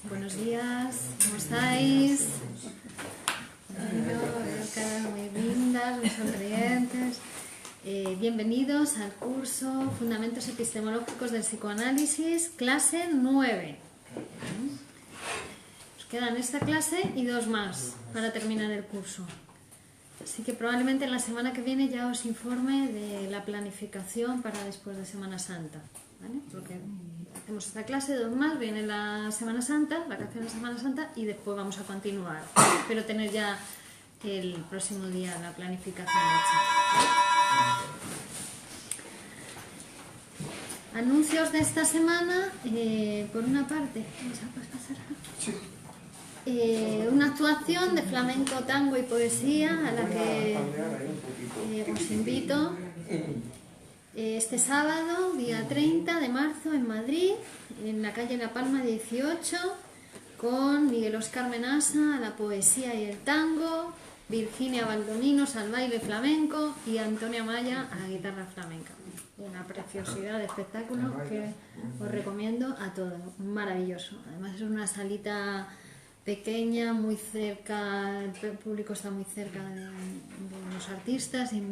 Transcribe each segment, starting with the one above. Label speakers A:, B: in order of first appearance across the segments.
A: Buenos días, ¿cómo estáis? Caras muy lindas, muy sonrientes. Bienvenidos al curso Fundamentos Epistemológicos del Psicoanálisis, clase 9. Nos quedan esta clase y dos más para terminar el curso. Así que probablemente en la semana que viene ya os informe de la planificación para después de Semana Santa, ¿vale? Porque hacemos esta clase, dos más, viene la Semana Santa, vacaciones de Semana Santa, y después vamos a continuar. Espero tener ya el próximo día la planificación hecha. Anuncios de esta semana, por una parte, ¿vamos a pasar? Sí. Una actuación de flamenco, tango y poesía a la que os invito este sábado, día 30 de marzo, en Madrid, en la calle La Palma 18, con Miguel Óscar Menasa a la poesía y el tango, Virginia Baldoninos al baile flamenco y Antonia Maya a la guitarra flamenca. Una preciosidad de espectáculo que os recomiendo a todos, maravilloso. Además es una salita pequeña, muy cerca, el público está muy cerca de los artistas y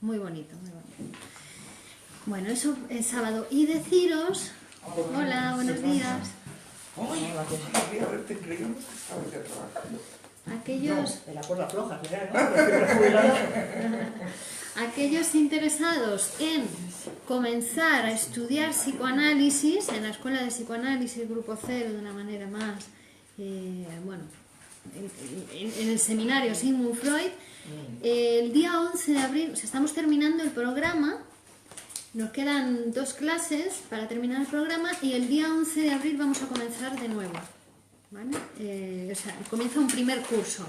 A: muy bonito, muy bonito. Bueno, eso es sábado. Y deciros, hola, buenos días. Aquellos interesados en comenzar a estudiar psicoanálisis en la Escuela de Psicoanálisis Grupo Cero de una manera más, en el seminario Sigmund Freud, el día 11 de abril, estamos terminando el programa, nos quedan 2 clases para terminar el programa y el día 11 de abril vamos a comenzar de nuevo, ¿vale? Comienza un primer curso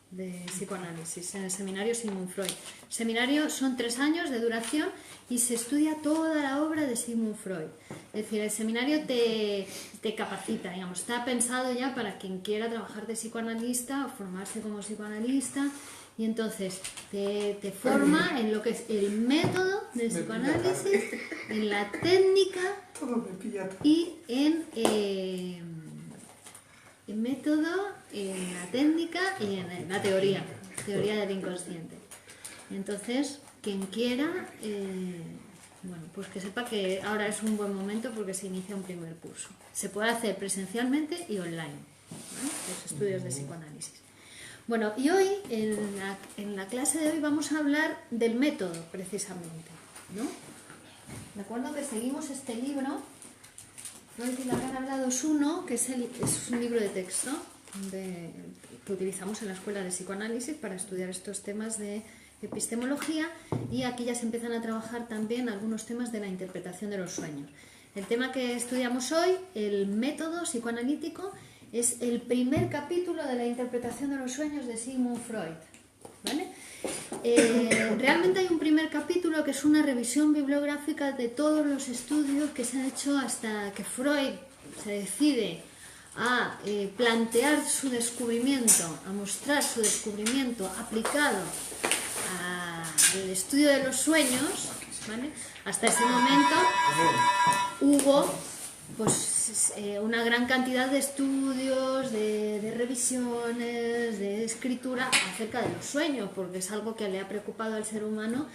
A: de psicoanálisis en el seminario Sigmund Freud. El seminario son 3 años de duración y se estudia toda la obra de Sigmund Freud. Es decir, el seminario te capacita, digamos, está pensado ya para quien quiera trabajar de psicoanalista o formarse como psicoanalista, y entonces te forma en lo que es el método del psicoanálisis, en la técnica y en el método, en la técnica y en la teoría del inconsciente. Entonces, quien quiera, bueno, pues que sepa que ahora es un buen momento porque se inicia un primer curso. Se puede hacer presencialmente y online, ¿vale? Los estudios de psicoanálisis. Bueno, y hoy, en la clase de hoy, vamos a hablar del método, precisamente, ¿no? De acuerdo que seguimos este libro, Freud y la Gran Hablados 1, que es un libro de texto que utilizamos en la Escuela de Psicoanálisis para estudiar estos temas de epistemología, y aquí ya se empiezan a trabajar también algunos temas de la interpretación de los sueños. El tema que estudiamos hoy, el método psicoanalítico, es el primer capítulo de la interpretación de los sueños de Sigmund Freud, ¿vale? Realmente hay un primer capítulo que es una revisión bibliográfica de todos los estudios que se han hecho hasta que Freud se decide a plantear su descubrimiento, a mostrar su descubrimiento aplicado al estudio de los sueños, ¿vale? Hasta ese momento hubo pues una gran cantidad de estudios, de revisiones, de escritura acerca de los sueños, porque es algo que le ha preocupado al ser humano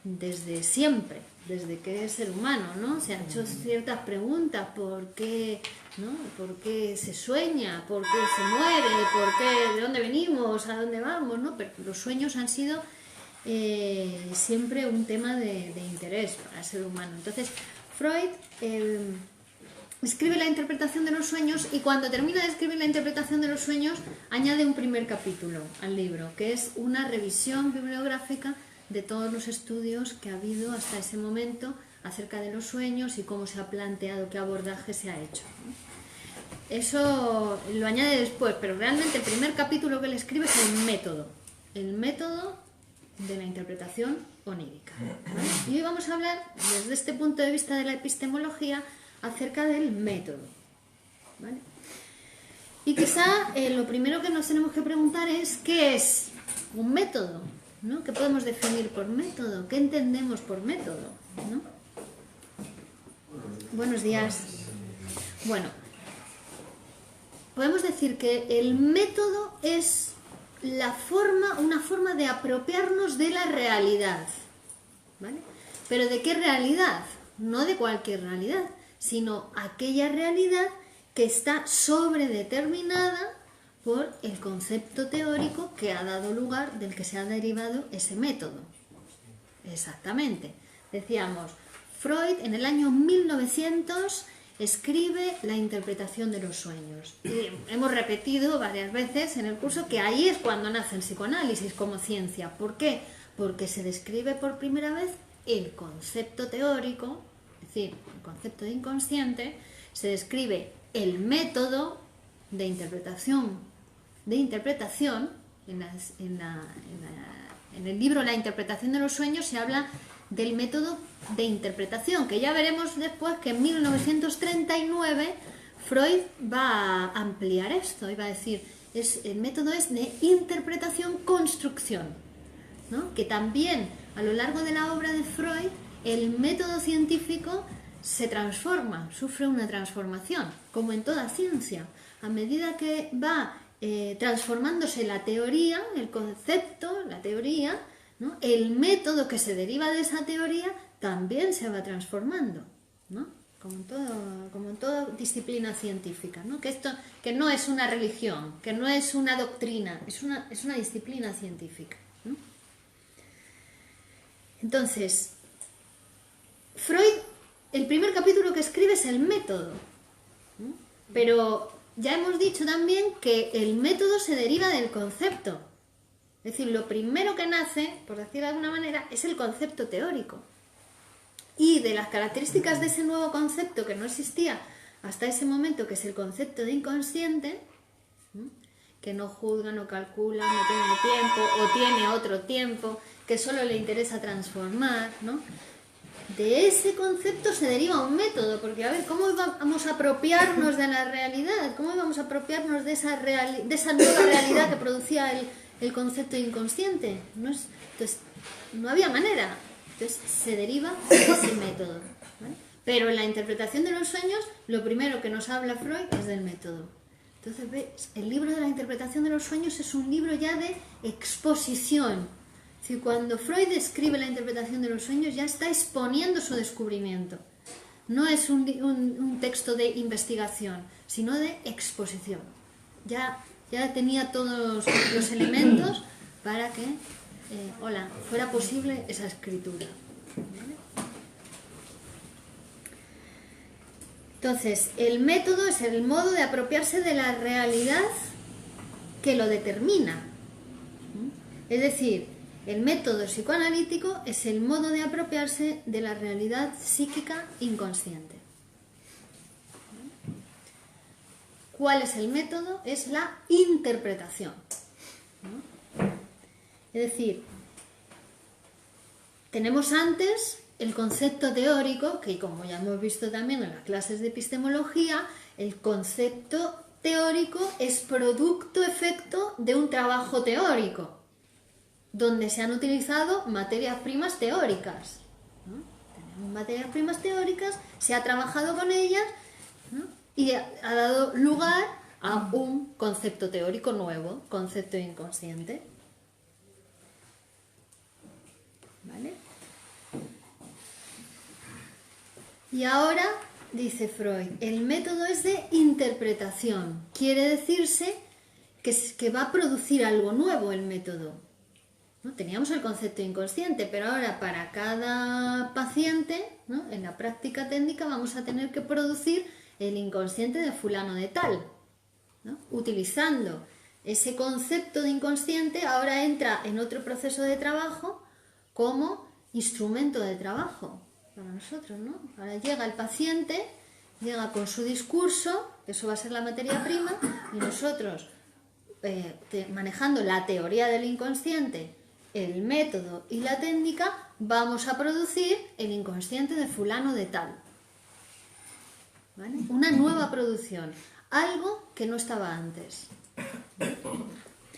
A: desde siempre, desde que es ser humano, ¿no? Se han hecho ciertas preguntas: ¿por qué, ¿no? ¿Por qué se sueña? ¿Por qué se muere? ¿Por qué? ¿De dónde venimos? ¿A dónde vamos? ¿No? Pero los sueños han sido siempre un tema de interés para el ser humano. Entonces, Freud escribe la interpretación de los sueños, y cuando termina de escribir la interpretación de los sueños añade un primer capítulo al libro, que es una revisión bibliográfica de todos los estudios que ha habido hasta ese momento acerca de los sueños y cómo se ha planteado, qué abordaje se ha hecho. Eso lo añade después, pero realmente el primer capítulo que él escribe es el método de la interpretación onírica, ¿vale? Y hoy vamos a hablar desde este punto de vista de la epistemología acerca del método, ¿vale? Y quizá lo primero que nos tenemos que preguntar es: ¿qué es un método? ¿No? ¿Qué podemos definir por método? ¿Qué entendemos por método? ¿No? Buenos días. Bueno, podemos decir que el método es una forma de apropiarnos de la realidad, ¿vale? Pero ¿de qué realidad? No de cualquier realidad, sino aquella realidad que está sobredeterminada por el concepto teórico que ha dado lugar, del que se ha derivado ese método. Exactamente. Decíamos, Freud en el año 1900 escribe La interpretación de los sueños. Y hemos repetido varias veces en el curso que ahí es cuando nace el psicoanálisis como ciencia. ¿Por qué? Porque se describe por primera vez el concepto teórico, es decir, el concepto de inconsciente, se describe el método de interpretación. En el libro La interpretación de los sueños se habla del método de interpretación, que ya veremos después que en 1939 Freud va a ampliar esto y va a decir, el método es de interpretación-construcción, ¿no? Que también a lo largo de la obra de Freud el método científico se transforma, sufre una transformación, como en toda ciencia. A medida que va transformándose la teoría, el concepto, la teoría, ¿no? El método que se deriva de esa teoría también se va transformando, ¿no? Como en toda disciplina científica, ¿no? Que no es una religión, que no es una doctrina, es una disciplina científica, ¿no? Entonces, Freud, el primer capítulo que escribe es el método, ¿no? Pero ya hemos dicho también que el método se deriva del concepto. Es decir, lo primero que nace, por decir de alguna manera, es el concepto teórico. Y de las características de ese nuevo concepto que no existía hasta ese momento, que es el concepto de inconsciente, ¿no? Que no juzga, no calcula, no tiene tiempo o tiene otro tiempo, que solo le interesa transformar, ¿no? De ese concepto se deriva un método, porque a ver, ¿cómo vamos a apropiarnos de la realidad? ¿Cómo vamos a apropiarnos de esa nueva realidad que producía el concepto inconsciente? Entonces, no había manera. Entonces, se deriva de ese método, ¿vale? Pero en la interpretación de los sueños, lo primero que nos habla Freud es del método. Entonces, ¿ves? El libro de la interpretación de los sueños es un libro ya de exposición. Es decir, cuando Freud escribe la interpretación de los sueños, ya está exponiendo su descubrimiento. No es un texto de investigación, sino de exposición. Ya tenía todos los elementos para que fuera posible esa escritura. ¿Vale? Entonces, el método es el modo de apropiarse de la realidad que lo determina. Es decir, el método psicoanalítico es el modo de apropiarse de la realidad psíquica inconsciente. ¿Cuál es el método? Es la interpretación, ¿no? Es decir, tenemos antes el concepto teórico, que como ya hemos visto también en las clases de epistemología, el concepto teórico es producto-efecto de un trabajo teórico, donde se han utilizado materias primas teóricas, ¿no? Tenemos materias primas teóricas, se ha trabajado con ellas, ¿no? Y ha dado lugar a un concepto teórico nuevo, concepto inconsciente. ¿Vale? Y ahora, dice Freud, el método es de interpretación. Quiere decirse que va a producir algo nuevo el método, ¿no? Teníamos el concepto inconsciente, pero ahora para cada paciente, ¿no? En la práctica técnica vamos a tener que producir el inconsciente de fulano de tal, ¿no? Utilizando ese concepto de inconsciente, ahora entra en otro proceso de trabajo como instrumento de trabajo para nosotros, ¿no? Ahora llega el paciente, llega con su discurso, eso va a ser la materia prima, y nosotros, manejando la teoría del inconsciente, el método y la técnica, vamos a producir el inconsciente de fulano de tal. ¿Vale? Una nueva producción, algo que no estaba antes.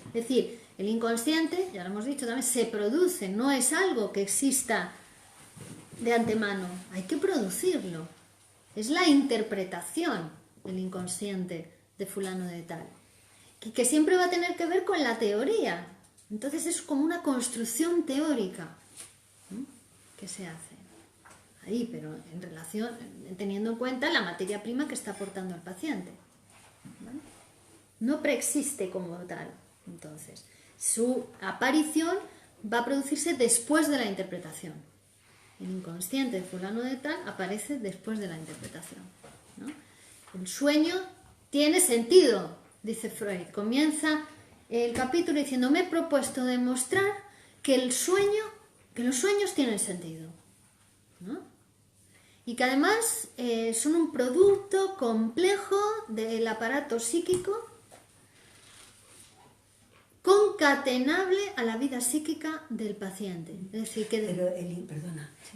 A: Es decir, el inconsciente, ya lo hemos dicho también, se produce, no es algo que exista de antemano, hay que producirlo. Es la interpretación del inconsciente de fulano de tal, que siempre va a tener que ver con la teoría. Entonces es como una construcción teórica, ¿no?, que se hace ahí, pero en relación, teniendo en cuenta la materia prima que está aportando el paciente, ¿vale? No preexiste como tal. Entonces, su aparición va a producirse después de la interpretación. El inconsciente de fulano de tal aparece después de la interpretación, ¿no? El sueño tiene sentido, dice Freud. Comienza el capítulo diciendo: me he propuesto demostrar que los sueños tienen sentido, ¿no? Y que además son un producto complejo del aparato psíquico, concatenable a la vida psíquica del paciente. Es decir, que...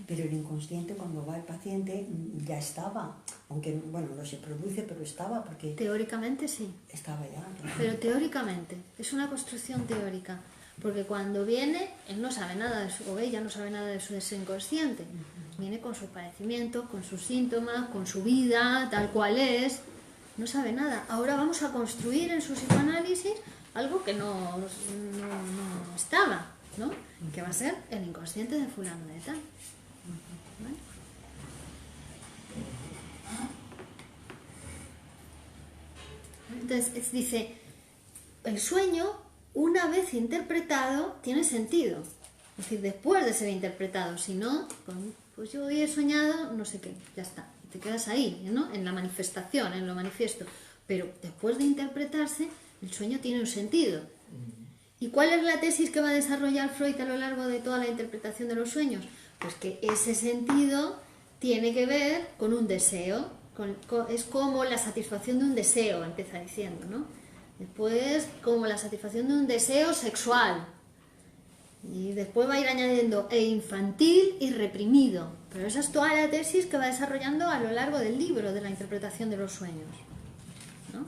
B: Pero el inconsciente, cuando va el paciente, ya estaba, aunque, bueno, no se produce, pero estaba, porque...
A: Teóricamente sí.
B: Estaba ya. Claro.
A: Pero teóricamente, es una construcción teórica, porque cuando viene, él no sabe nada o ella no sabe nada de su deseo inconsciente. Viene con sus padecimientos, con sus síntomas, con su vida, tal cual es, no sabe nada. Ahora vamos a construir en su psicoanálisis algo que no estaba, ¿no? Que va a ser el inconsciente de fulano de tal. ¿Vale? Entonces dice, el sueño, una vez interpretado, tiene sentido. Es decir, después de ser interpretado. Si no, pues yo hoy he soñado no sé qué, ya está. Te quedas ahí, ¿no?, en la manifestación, en lo manifiesto. Pero después de interpretarse, el sueño tiene un sentido. ¿Y cuál es la tesis que va a desarrollar Freud a lo largo de toda la interpretación de los sueños? Pues que ese sentido tiene que ver con un deseo, es como la satisfacción de un deseo, empieza diciendo, ¿no? Después, como la satisfacción de un deseo sexual. Y después va a ir añadiendo infantil y reprimido. Pero esa es toda la tesis que va desarrollando a lo largo del libro de la interpretación de los sueños, ¿no?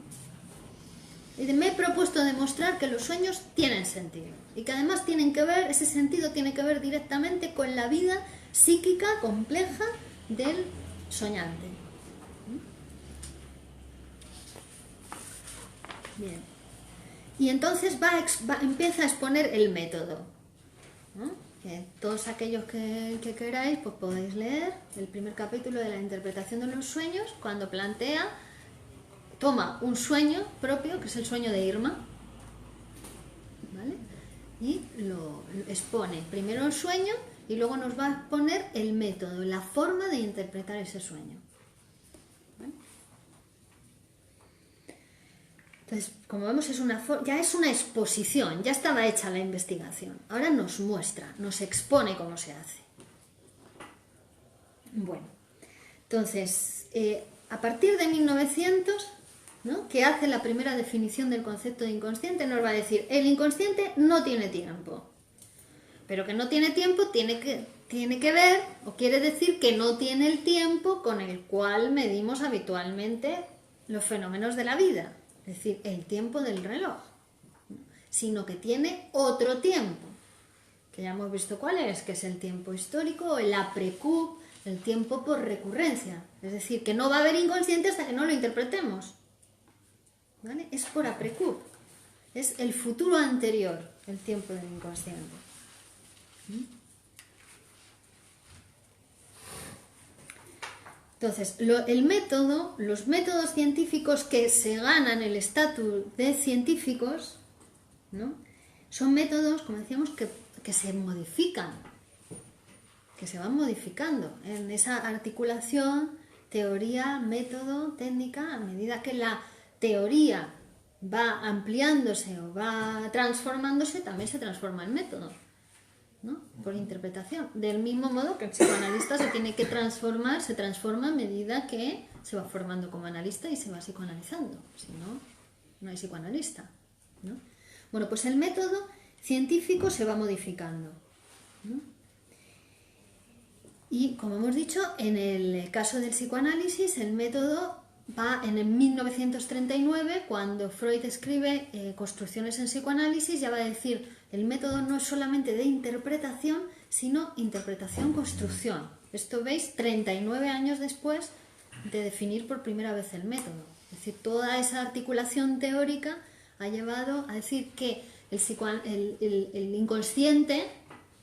A: Y me he propuesto demostrar que los sueños tienen sentido y que además tienen que ver, ese sentido tiene que ver directamente con la vida psíquica compleja del soñante. Bien. Y entonces empieza a exponer el método, ¿no? Que todos aquellos que queráis, pues podéis leer el primer capítulo de la interpretación de los sueños, cuando toma un sueño propio, que es el sueño de Irma, ¿vale?, y lo expone primero el sueño y luego nos va a exponer el método, la forma de interpretar ese sueño, ¿vale? Entonces, como vemos, ya es una exposición, ya estaba hecha la investigación. Ahora nos muestra, nos expone cómo se hace. Bueno, entonces, a partir de 1900... ¿no?, que hace la primera definición del concepto de inconsciente, nos va a decir: el inconsciente no tiene tiempo. Pero que no tiene tiempo tiene que ver, o quiere decir que no tiene el tiempo con el cual medimos habitualmente los fenómenos de la vida, es decir, el tiempo del reloj, ¿no?, sino que tiene otro tiempo, que ya hemos visto cuál es, que es el tiempo histórico o el après-coup, el tiempo por recurrencia, es decir, que no va a haber inconsciente hasta que no lo interpretemos. ¿Vale? Es por après-coup, es el futuro anterior, el tiempo del inconsciente. Entonces, los métodos científicos que se ganan el estatus de científicos, ¿no?, son métodos, como decíamos, que se modifican, que se van modificando en esa articulación, teoría, método, técnica, a medida que la teoría va ampliándose o va transformándose, también se transforma el método, ¿no?, por interpretación. Del mismo modo que el psicoanalista se tiene que transformar, se transforma a medida que se va formando como analista y se va psicoanalizando. Si no, no hay psicoanalista, ¿no? Bueno, pues el método científico se va modificando, ¿no? Y, como hemos dicho, en el caso del psicoanálisis, el método va en el 1939, cuando Freud escribe Construcciones en psicoanálisis, ya va a decir: el método no es solamente de interpretación, sino interpretación-construcción. Esto, veis, 39 años después de definir por primera vez el método. Es decir, toda esa articulación teórica ha llevado a decir que el inconsciente,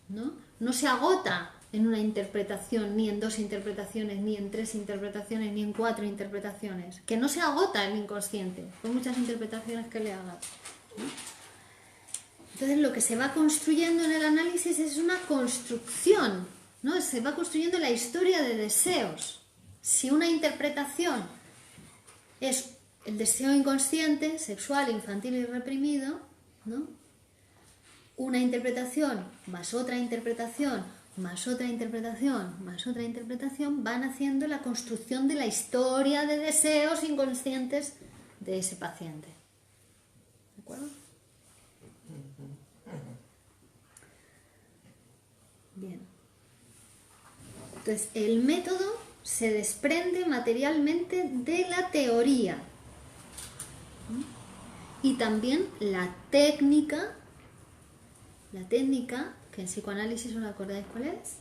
A: no se agota en una interpretación, ni en 2 interpretaciones, ni en 3 interpretaciones, ni en 4 interpretaciones. Que no se agota el inconsciente, por muchas interpretaciones que le hagas. Entonces lo que se va construyendo en el análisis es una construcción, ¿no? Se va construyendo la historia de deseos. Si una interpretación es el deseo inconsciente, sexual, infantil y reprimido, ¿no? Una interpretación más otra interpretación, más otra interpretación, más otra interpretación, van haciendo la construcción de la historia de deseos inconscientes de ese paciente. ¿De acuerdo? Bien. Entonces, el método se desprende materialmente de la teoría. Y también la técnica, que en psicoanálisis, ¿os acordáis cuál es?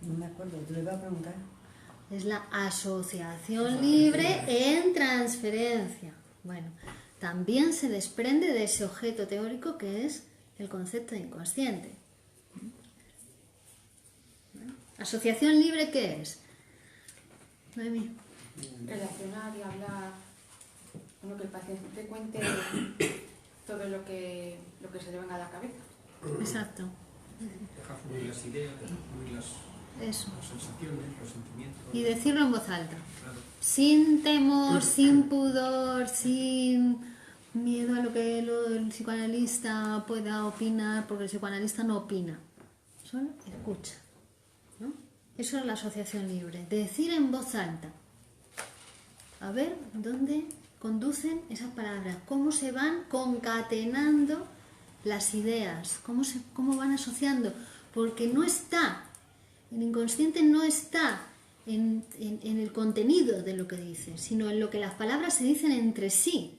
B: No me acuerdo, te lo iba a preguntar.
A: Es la asociación libre en transferencia. Bueno, también se desprende de ese objeto teórico que es el concepto de inconsciente. ¿Asociación libre qué es? Noemí.
C: Relacionar y hablar, bueno, que el paciente te cuente todo lo que se le venga a la cabeza.
A: Exacto.
D: Dejar fluir las ideas, dejar fluir las sensaciones, los sentimientos.
A: Y decirlo en voz alta.
D: Claro.
A: Sin temor, sin pudor, sin miedo a lo que el psicoanalista pueda opinar, porque el psicoanalista no opina, solo escucha, ¿no? Eso es la asociación libre, decir en voz alta, a ver dónde conducen esas palabras, cómo se van concatenando las ideas, cómo van asociando, porque no está, el inconsciente no está en el contenido de lo que dice, sino en lo que las palabras se dicen entre sí,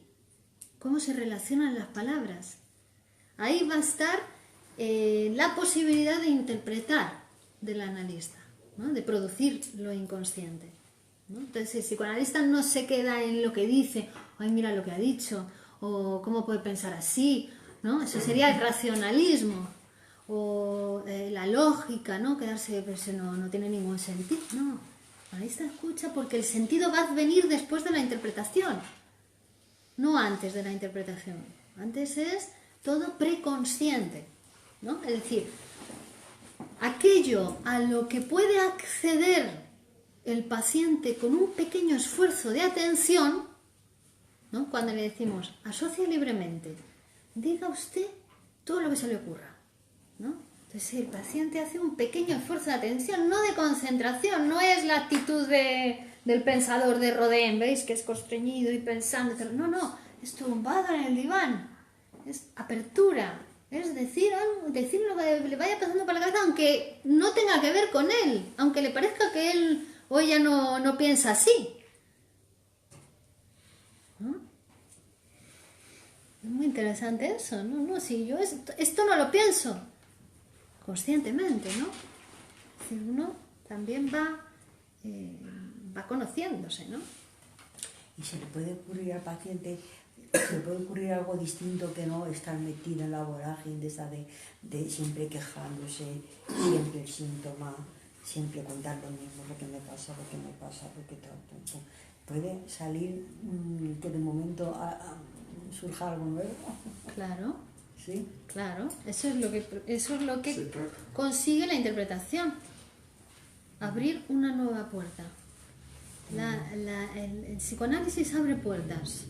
A: cómo se relacionan las palabras. Ahí va a estar la posibilidad de interpretar del analista, ¿no? De producir lo inconsciente, ¿no? Entonces el psicoanalista no se queda en lo que dice, ay, mira lo que ha dicho, o cómo puede pensar así, ¿no? Eso sería el racionalismo, o la lógica, ¿no? Quedarse, pues no tiene ningún sentido, no. El analista escucha porque el sentido va a venir después de la interpretación, no antes de la interpretación. Antes es todo preconsciente, ¿no? Es decir, aquello a lo que puede acceder el paciente con un pequeño esfuerzo de atención, ¿no? Cuando le decimos, asocia libremente, diga usted todo lo que se le ocurra, ¿no? Entonces el paciente hace un pequeño esfuerzo de atención, no de concentración, no es la actitud del pensador de Rodin, ¿veis? Que es constreñido y pensando, no, es tumbado en el diván, es apertura, es decir lo que le vaya pasando por la cabeza, aunque no tenga que ver con él, aunque le parezca que él o ella no piensa así, ¿no? Es muy interesante eso, ¿no? Si yo esto no lo pienso conscientemente, ¿no? Es decir, uno también va conociéndose, ¿no?
B: Y se le puede ocurrir al paciente, se le puede ocurrir algo distinto que no estar metido en la vorágine de esa de siempre quejándose, siempre el síntoma, siempre contar lo mismo, lo que me pasa, lo que tal, pum. Puede salir que de momento surja algo nuevo.
A: Claro.
B: ¿Sí?
A: Claro, eso es lo que consigue la interpretación. Abrir una nueva puerta. El psicoanálisis abre puertas.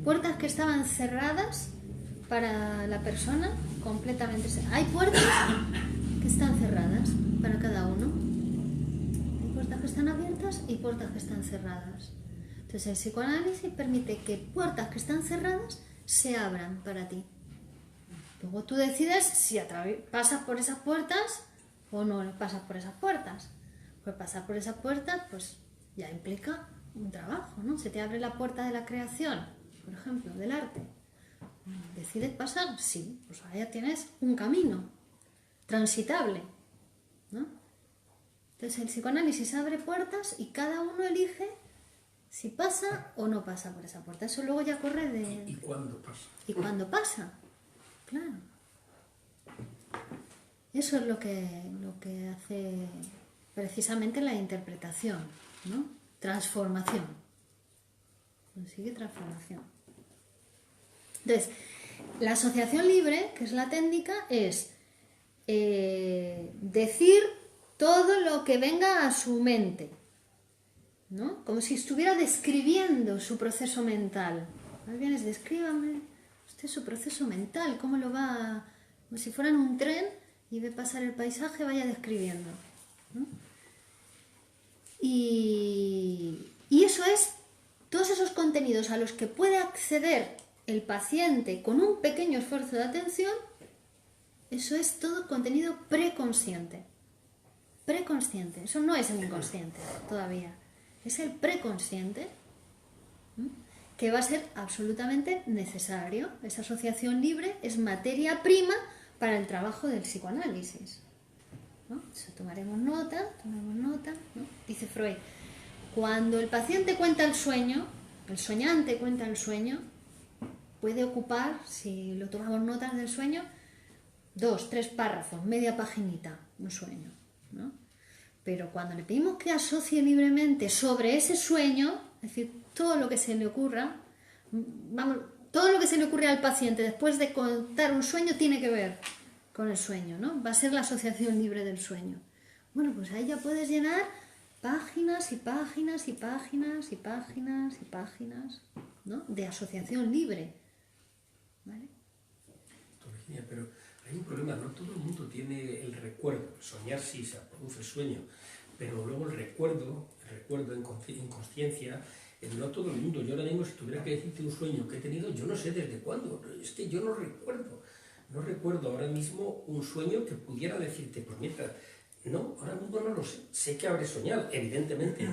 A: Puertas que estaban cerradas para la persona completamente. Hay puertas que están cerradas para cada uno. Hay puertas que están abiertas y puertas que están cerradas. Entonces el psicoanálisis permite que puertas que están cerradas se abran para ti. Luego tú decides si pasas por esas puertas o no pasas por esas puertas. Pues pasar por esas puertas pues ya implica un trabajo, ¿no? Se te abre la puerta de la creación, por ejemplo, del arte. ¿Decides pasar? Sí, pues ahora ya tienes un camino transitable, ¿no? Entonces el psicoanálisis abre puertas y cada uno elige si pasa o no pasa por esa puerta. Eso luego ya corre de...
D: ¿Y cuándo pasa?
A: ¿Y cuándo pasa? Claro. Eso es lo que hace precisamente la interpretación, ¿no? Transformación. Consigue transformación. Entonces, la asociación libre, que es la técnica, es decir todo lo que venga a su mente, ¿no? Como si estuviera describiendo su proceso mental. Más bien es descríbame usted su proceso mental, cómo lo va, como si fuera en un tren y ve pasar el paisaje, vaya describiendo, ¿no? Y eso es todos esos contenidos a los que puede acceder el paciente con un pequeño esfuerzo de atención. Eso es todo contenido preconsciente. Preconsciente, eso no es el inconsciente todavía. Es el preconsciente, ¿m? Que va a ser absolutamente necesario. Esa asociación libre es materia prima para el trabajo del psicoanálisis, ¿no? Eso tomaremos nota, ¿no? Dice Freud, cuando el paciente cuenta el sueño, el soñante cuenta el sueño, puede ocupar, si lo tomamos notas del sueño, 2, 3 párrafos, media paginita, un sueño, ¿no? Pero cuando le pedimos que asocie libremente sobre ese sueño, es decir, todo lo que se le ocurra, vamos, todo lo que se le ocurre al paciente después de contar un sueño tiene que ver con el sueño, ¿no? Va a ser la asociación libre del sueño. Bueno, pues ahí ya puedes llenar páginas y páginas y páginas y páginas y páginas, ¿no? De asociación libre, ¿vale?
D: Virginia, pero hay un problema, no todo el mundo tiene el recuerdo. Soñar sí se produce el sueño, pero luego el recuerdo en consciencia, no todo el mundo. Yo ahora mismo, si tuviera que decirte un sueño que he tenido, yo no sé desde cuándo, es que yo no recuerdo ahora mismo un sueño que pudiera decirte, pues mira, no, ahora mismo no lo sé que habré soñado, evidentemente,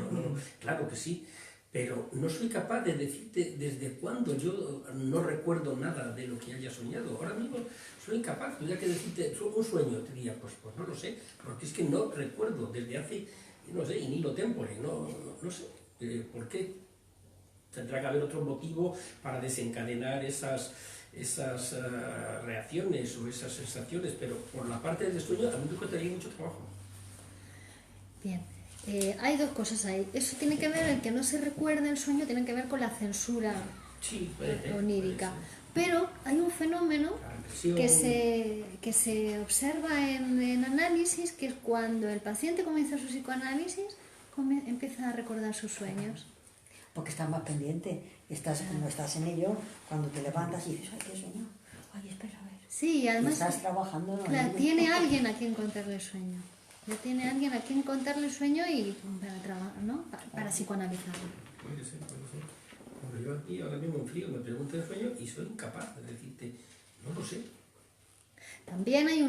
D: claro que sí, pero no soy capaz de decirte desde cuándo yo no recuerdo nada de lo que haya soñado. Ahora mismo soy incapaz, tuviera que decirte un sueño, te diría, pues no lo sé, porque es que no recuerdo desde hace, no sé, in illo tempore, no sé, ¿por qué? Tendrá que haber otro motivo para desencadenar esas reacciones o esas sensaciones, pero por la parte del sueño a mí me costaría mucho trabajo.
A: Bien, hay dos cosas ahí. Eso tiene que ver, el que no se recuerda el sueño, tiene que ver con la censura onírica. Pero hay un fenómeno que se observa en análisis, que es cuando el paciente comienza su psicoanálisis, empieza a recordar sus sueños.
B: Porque estás más pendiente, como estás en ello, cuando te levantas y dices, ay, qué sueño, ay, espera a ver.
A: Sí, además
B: estás trabajando, ¿no?
A: Claro, tiene alguien a quien contarle el sueño. Tiene alguien a quien contarle el sueño y para psicoanalizarlo.
D: Puede ser. Bueno, yo aquí ahora mismo en frío me pregunto el sueño y soy incapaz de decirte, no lo sé.
A: También hay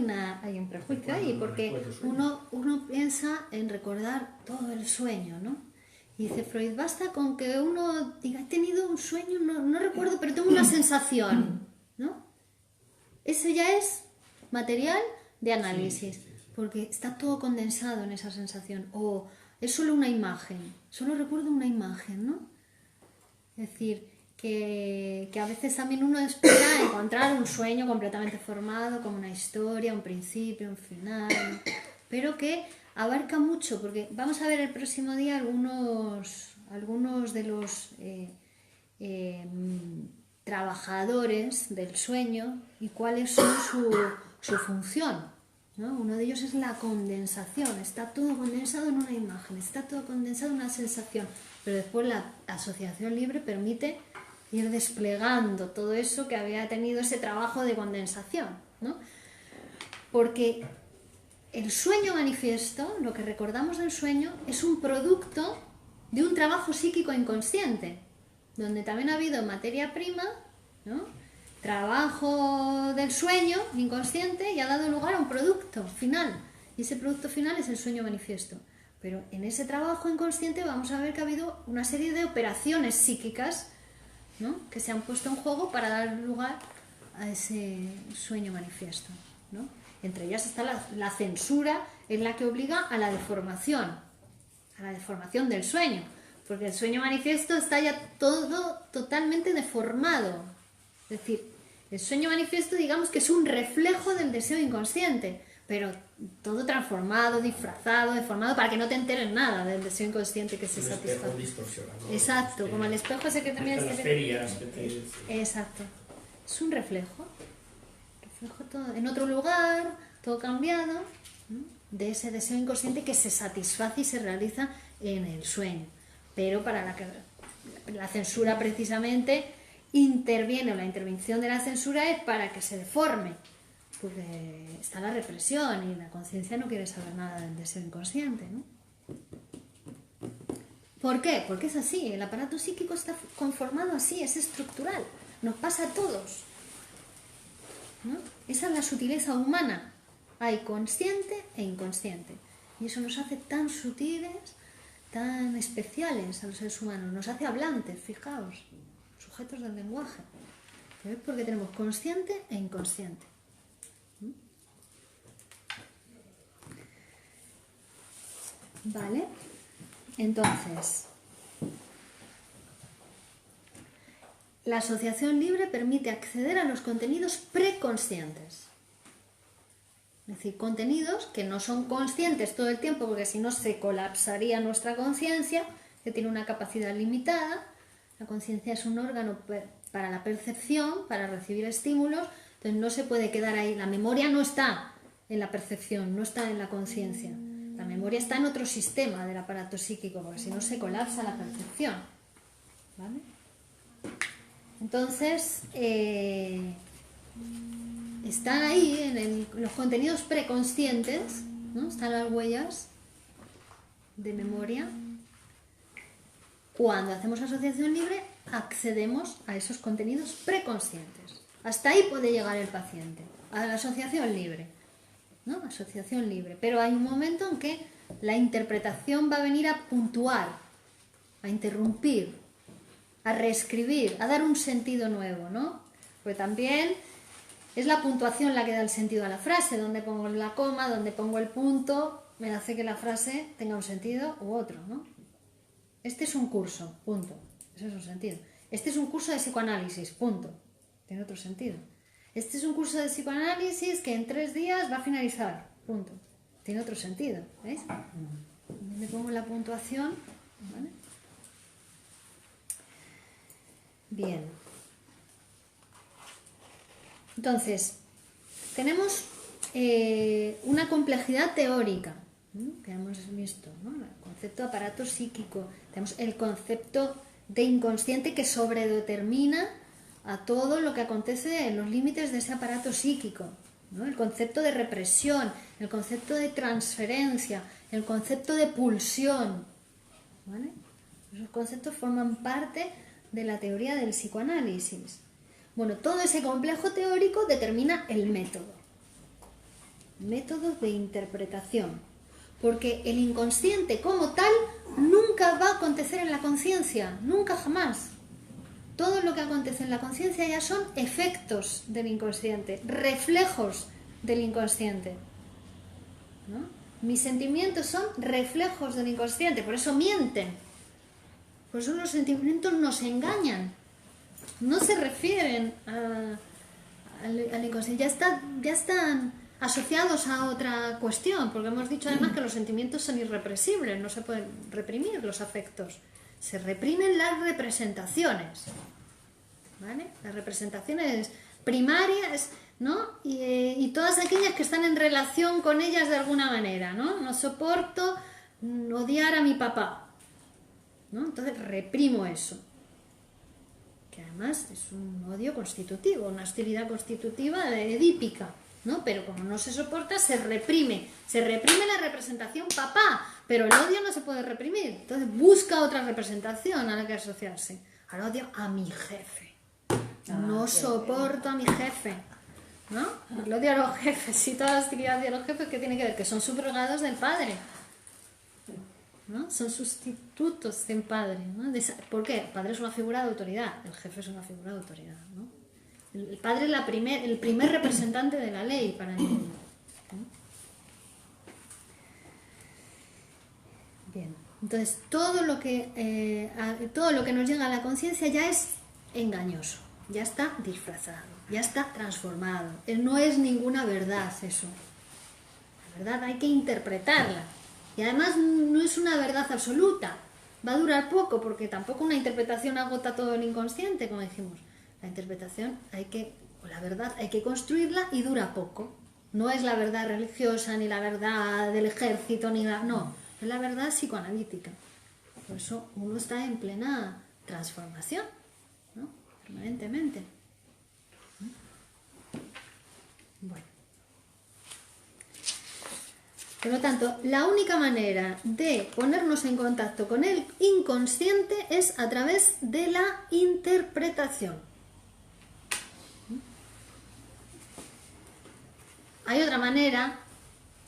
A: un prejuicio ahí, porque uno piensa en recordar todo el sueño, ¿no? Y dice Freud, basta con que uno diga, he tenido un sueño, no recuerdo, pero tengo una sensación, ¿no? Eso ya es material de análisis, porque está todo condensado en esa sensación, o es solo una imagen, solo recuerdo una imagen, ¿no? Es decir, que a veces también uno espera encontrar un sueño completamente formado, como una historia, un principio, un final, ¿no? Pero que abarca mucho, porque vamos a ver el próximo día algunos de los trabajadores del sueño y cuáles son su función, ¿no? Uno de ellos es la condensación, está todo condensado en una imagen, está todo condensado en una sensación, pero después la asociación libre permite ir desplegando todo eso que había tenido ese trabajo de condensación, ¿no? Porque el sueño manifiesto, lo que recordamos del sueño, es un producto de un trabajo psíquico inconsciente, donde también ha habido materia prima, ¿no? Trabajo del sueño inconsciente y ha dado lugar a un producto final. Y ese producto final es el sueño manifiesto. Pero en ese trabajo inconsciente vamos a ver que ha habido una serie de operaciones psíquicas, ¿no? Que se han puesto en juego para dar lugar a ese sueño manifiesto, ¿no? Entre ellas está la censura, es la que obliga a la deformación del sueño. porque el sueño manifiesto está ya todo totalmente deformado. Es decir, el sueño manifiesto, digamos que es un reflejo del deseo inconsciente, pero todo transformado, disfrazado, deformado, para que no te enteres nada del deseo inconsciente que se
D: Un espejo
A: satisface.
D: distorsionado.
A: Exacto, como el espejo ese que también
D: En las ferias. Que te...
A: Exacto. Es un reflejo todo en otro lugar, todo cambiado, ¿no? De ese deseo inconsciente que se satisface y se realiza en el sueño. Pero para la censura precisamente interviene, o la intervención de la censura es para que se deforme, porque está la represión y la conciencia no quiere saber nada del deseo inconsciente, ¿no? ¿Por qué? Porque es así, el aparato psíquico está conformado así, es estructural, nos pasa a todos, ¿no? Esa es la sutileza humana, hay consciente e inconsciente, y eso nos hace tan sutiles, tan especiales a los seres humanos, nos hace hablantes, fijaos, sujetos del lenguaje, ¿sabes? Porque tenemos consciente e inconsciente. Vale, entonces, la asociación libre permite acceder a los contenidos preconscientes. Es decir, contenidos que no son conscientes todo el tiempo, porque si no se colapsaría nuestra conciencia, que tiene una capacidad limitada. La conciencia es un órgano para la percepción, para recibir estímulos, entonces no se puede quedar ahí. La memoria no está en la percepción, no está en la conciencia. La memoria está en otro sistema del aparato psíquico, porque si no se colapsa la percepción. ¿Vale? Entonces, están ahí en los contenidos preconscientes, ¿no? Están las huellas de memoria. Cuando hacemos asociación libre, accedemos a esos contenidos preconscientes. Hasta ahí puede llegar el paciente, a la asociación libre, ¿no? Asociación libre. Pero hay un momento en que la interpretación va a venir a puntuar, a interrumpir, a reescribir, a dar un sentido nuevo, ¿no? Porque también es la puntuación la que da el sentido a la frase, donde pongo la coma, donde pongo el punto, me hace que la frase tenga un sentido u otro, ¿no? Este es un curso, punto. Eso es un sentido. Este es un curso de psicoanálisis, punto. Tiene otro sentido. Este es un curso de psicoanálisis que en 3 días va a finalizar, punto. Tiene otro sentido, ¿veis? Le pongo la puntuación, ¿vale? Bien. Entonces, tenemos una complejidad teórica, ¿no? Que hemos visto, ¿no? El concepto de aparato psíquico, tenemos el concepto de inconsciente que sobredetermina a todo lo que acontece en los límites de ese aparato psíquico, ¿no? El concepto de represión, el concepto de transferencia, el concepto de pulsión, ¿vale? Esos conceptos forman parte de la teoría del psicoanálisis. Bueno, todo ese complejo teórico determina el método. Métodos de interpretación. Porque el inconsciente como tal nunca va a acontecer en la conciencia, nunca jamás. Todo lo que acontece en la conciencia ya son efectos del inconsciente, reflejos del inconsciente, ¿no? Mis sentimientos son reflejos del inconsciente, por eso mienten. Por eso los sentimientos nos engañan. No se refieren al inconsciente, ya están asociados a otra cuestión, porque hemos dicho además que los sentimientos son irrepresibles, no se pueden reprimir los afectos, se reprimen las representaciones, ¿vale? Las representaciones primarias, ¿no? Y todas aquellas que están en relación con ellas de alguna manera, ¿no? No soporto odiar a mi papá, ¿no? Entonces reprimo eso, que además es un odio constitutivo, una hostilidad constitutiva edípica, ¿no? Pero como no se soporta, se reprime la representación papá, pero el odio no se puede reprimir, entonces busca otra representación a la que asociarse. Al odio a mi jefe, no soporto a mi jefe, ¿no? El odio a los jefes y toda la hostilidad hacia los jefes, ¿qué tiene que ver? Que son subrogados del padre, ¿no? Son sustitutos del padre, ¿no? ¿Por qué? El padre es una figura de autoridad, el jefe es una figura de autoridad, ¿no? El padre es el primer representante de la ley para el niño, ¿no? Bien. Entonces, todo lo que nos llega a la conciencia ya es engañoso, ya está disfrazado, ya está transformado. No es ninguna verdad eso. La verdad hay que interpretarla. Y además no es una verdad absoluta. Va a durar poco, porque tampoco una interpretación agota todo el inconsciente, como dijimos. La interpretación la verdad hay que construirla y dura poco. No es la verdad religiosa, ni la verdad del ejército, no. Es la verdad psicoanalítica. Por eso uno está en plena transformación, ¿no? Permanentemente. Bueno. Por lo tanto, la única manera de ponernos en contacto con el inconsciente es a través de la interpretación. Hay otra manera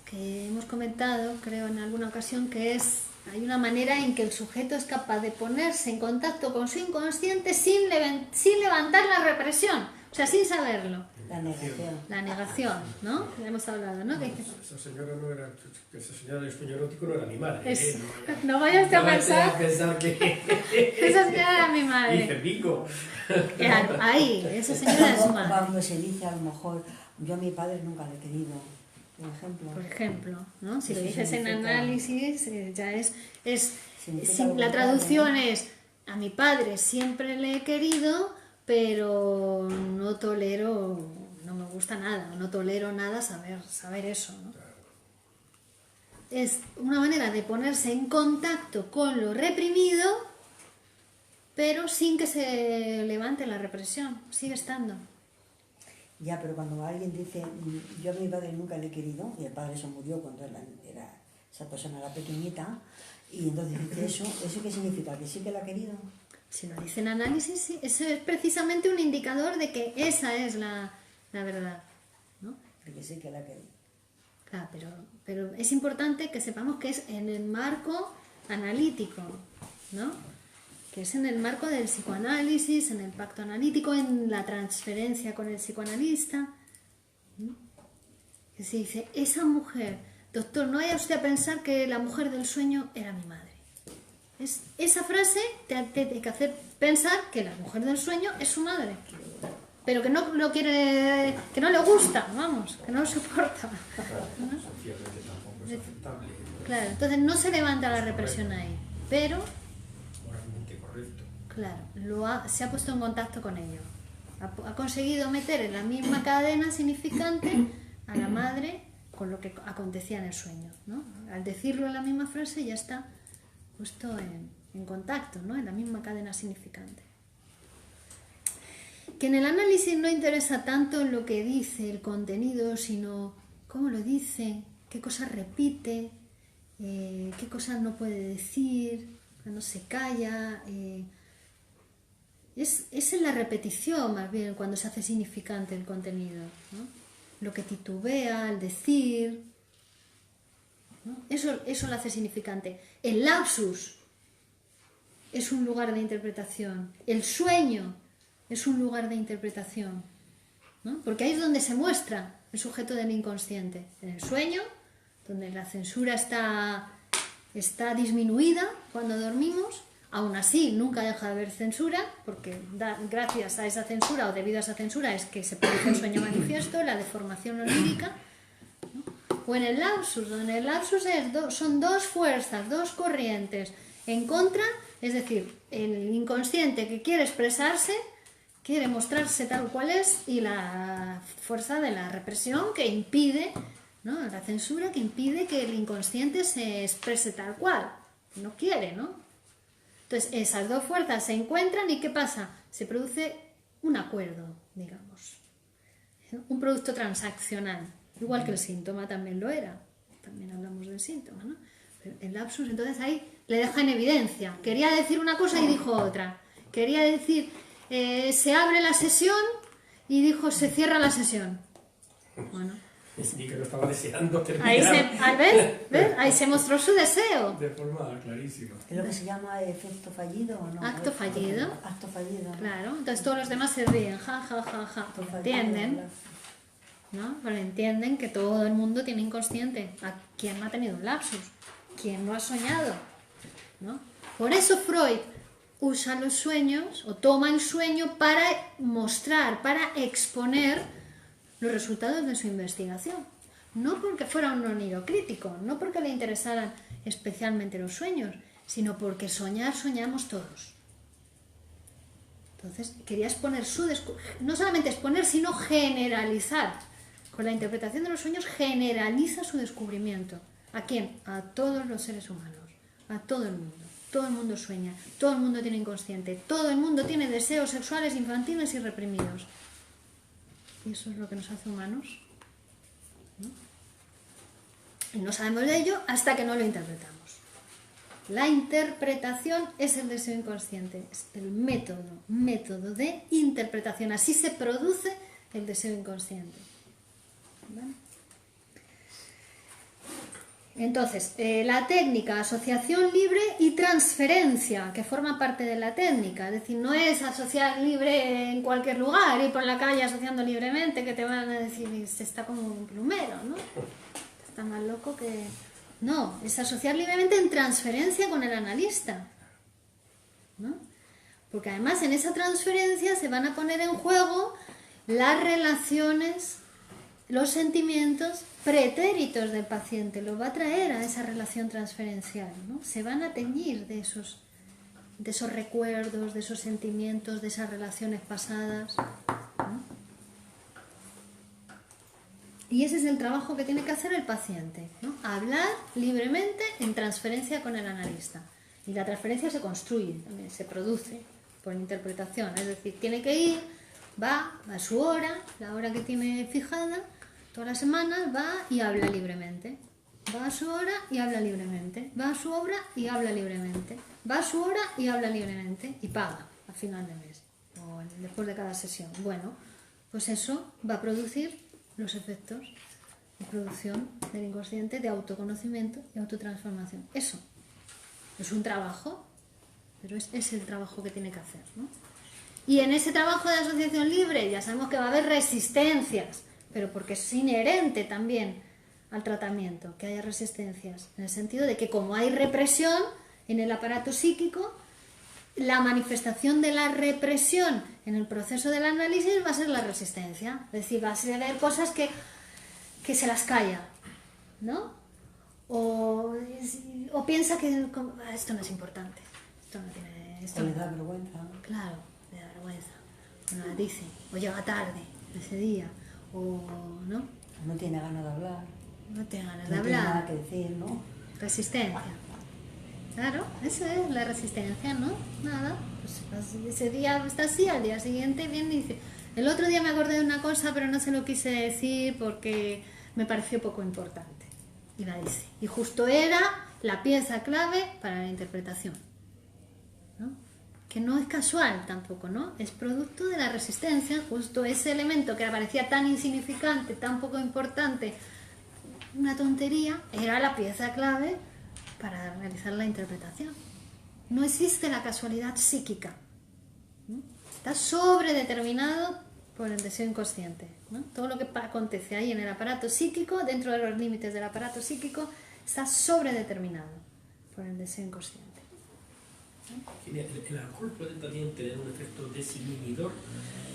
A: que hemos comentado, creo en alguna ocasión, hay una manera en que el sujeto es capaz de ponerse en contacto con su inconsciente sin levantar la represión, o sea, sin saberlo.
B: La negación.
A: La negación, ¿no? Ya hemos hablado, ¿no?
D: Esa señora del sueño erótico no era mi madre.
A: No vayas a
D: pensar que...
A: Esa señora era mi madre.
D: Dice, Vico.
A: Claro, ahí, esa señora es su madre.
B: Cuando se dice a lo mejor, yo a mi padre nunca le he querido, por ejemplo.
A: ¿no? Si lo
B: Eso
A: dices en
B: significa-
A: análisis, ya
B: Significa algo
A: la
B: muy
A: traducción
B: grande.
A: es: a mi padre siempre le he querido, pero no tolero, no me gusta nada, no tolero nada saber eso, ¿no? Es una manera de ponerse en contacto con lo reprimido, pero sin que se levante la represión, sigue estando.
B: Ya, pero cuando alguien dice, yo a mi padre nunca le he querido, y el padre se murió cuando esa persona era pequeñita, y entonces dice ¿eso qué significa? ¿Que sí que la ha querido?
A: Si lo dice en análisis, sí, eso es precisamente un indicador de que esa es la verdad, ¿no?
B: De que sí que la ha querido.
A: Claro, pero es importante que sepamos que es en el marco analítico, ¿no? Que es en el marco del psicoanálisis, en el pacto analítico, en la transferencia con el psicoanalista. Que se dice, esa mujer, doctor, no vaya usted a pensar que la mujer del sueño era mi madre. Esa frase te tiene que hacer pensar que la mujer del sueño es su madre, pero que no lo quiere, que no le gusta, vamos, que no lo soporta, ¿no?
D: Socialmente tampoco es aceptable.
A: Claro, entonces no se levanta la represión ahí, pero
D: Moralmente correcto.
A: claro, se ha puesto en contacto con ello, ha conseguido meter en la misma cadena significante a la madre con lo que acontecía en el sueño, ¿no? Al decirlo en la misma frase ya está puesto en contacto, ¿no? En la misma cadena significante. Que en el análisis no interesa tanto lo que dice el contenido, sino cómo lo dice, qué cosas repite, qué cosas no puede decir, cuando se calla. Es en la repetición, más bien, cuando se hace significante el contenido, ¿no? Lo que titubea, el decir, ¿no? Eso lo hace significante. El lapsus es un lugar de interpretación. El sueño es un lugar de interpretación, ¿no? Porque ahí es donde se muestra el sujeto del inconsciente. En el sueño, donde la censura está disminuida cuando dormimos. Aún así, nunca deja de haber censura, porque gracias a esa censura o debido a esa censura es que se produce el sueño manifiesto, la deformación onírica, ¿no? O en el lapsus, donde el lapsus son dos fuerzas, dos corrientes en contra, es decir, el inconsciente que quiere expresarse, quiere mostrarse tal cual es, y la fuerza de la represión que impide, ¿no? La censura que impide que el inconsciente se exprese tal cual, no quiere, ¿no? Entonces, esas dos fuerzas se encuentran y ¿qué pasa? Se produce un acuerdo, digamos, un producto transaccional, igual que el síntoma también lo era, también hablamos del síntoma, ¿no? Pero el lapsus, entonces ahí le deja en evidencia, quería decir una cosa y dijo otra, quería decir se abre la sesión y dijo se cierra la sesión. Bueno,
D: Ni que lo estaba deseando terminar.
A: Ahí se mostró su deseo.
D: De forma clarísima.
B: ¿Es lo que se llama efecto fallido o no?
A: Acto fallido.
B: Acto fallido.
A: Claro, entonces todos los demás se ríen, ja, ja, ja, ja,
B: Acto fallido,
A: entienden,
B: ¿verdad?
A: ¿no? Pero entienden que todo el mundo tiene inconsciente. ¿A quién no ha tenido un lapsus? ¿Quién no ha soñado? ¿no? Por eso Freud usa los sueños o toma el sueño para mostrar, para exponer los resultados de su investigación. No porque fuera un onirocrítico, no porque le interesaran especialmente los sueños, sino porque soñar soñamos todos. Entonces quería exponer no solamente exponer, sino generalizar. Con la interpretación de los sueños generaliza su descubrimiento. ¿A quién? A todos los seres humanos, a todo el mundo. Todo el mundo sueña, todo el mundo tiene inconsciente, todo el mundo tiene deseos sexuales infantiles y reprimidos. Y eso es lo que nos hace humanos, ¿no? Y no sabemos de ello hasta que no lo interpretamos. La interpretación es el deseo inconsciente, es el método de interpretación. Así se produce el deseo inconsciente. ¿Vale? Entonces, la técnica, asociación libre y transferencia, que forma parte de la técnica. Es decir, no es asociar libre en cualquier lugar, ir por la calle asociando libremente, que te van a decir, se está como un plumero, ¿no? Está más loco que... No, es asociar libremente en transferencia con el analista, ¿no? Porque además en esa transferencia se van a poner en juego las relaciones, los sentimientos pretéritos del paciente, lo va a traer a esa relación transferencial, ¿no? Se van a teñir de esos recuerdos, de esos sentimientos, de esas relaciones pasadas, ¿no? Y ese es el trabajo que tiene que hacer el paciente, ¿no? Hablar libremente en transferencia con el analista. Y la transferencia se construye, también se produce por interpretación, es decir, tiene que ir, va a su hora, la hora que tiene fijada, todas las semanas va y habla libremente. Va a su hora y habla libremente. Va a su obra y habla libremente. Va a su hora y habla libremente. Y paga al final de mes o después de cada sesión. Bueno, pues eso va a producir los efectos de producción del inconsciente, de autoconocimiento y autotransformación. Eso es un trabajo, pero es el trabajo que tiene que hacer, ¿no? Y en ese trabajo de asociación libre ya sabemos que va a haber resistencias, pero porque es inherente también al tratamiento, que haya resistencias, en el sentido de que como hay represión en el aparato psíquico, la manifestación de la represión en el proceso del análisis va a ser la resistencia, es decir, va a ser cosas que se las calla, ¿no? O piensa que esto no es importante, esto no tiene... Esto
B: o le da vergüenza.
A: Claro, le da vergüenza, o no la dice, o llega tarde ese día, o no.
B: No tiene ganas de hablar.
A: No tiene ganas de
B: No tiene
A: hablar.
B: nada que decir, ¿no?
A: Resistencia. Claro, eso es la resistencia, ¿no? Nada, pues ese día está así, al día siguiente viene y dice, el otro día me acordé de una cosa, pero no se lo quise decir porque me pareció poco importante. Y la dice. Y justo era la pieza clave para la interpretación, ¿no? Que no es casual tampoco, ¿no? Es producto de la resistencia, justo ese elemento que parecía tan insignificante, tan poco importante, una tontería, era la pieza clave para realizar la interpretación. No existe la casualidad psíquica, ¿no? Está sobredeterminado por el deseo inconsciente, ¿no? Todo lo que acontece ahí en el aparato psíquico, dentro de los límites del aparato psíquico, está sobredeterminado por el deseo inconsciente.
D: El alcohol puede también tener un efecto desinhibidor,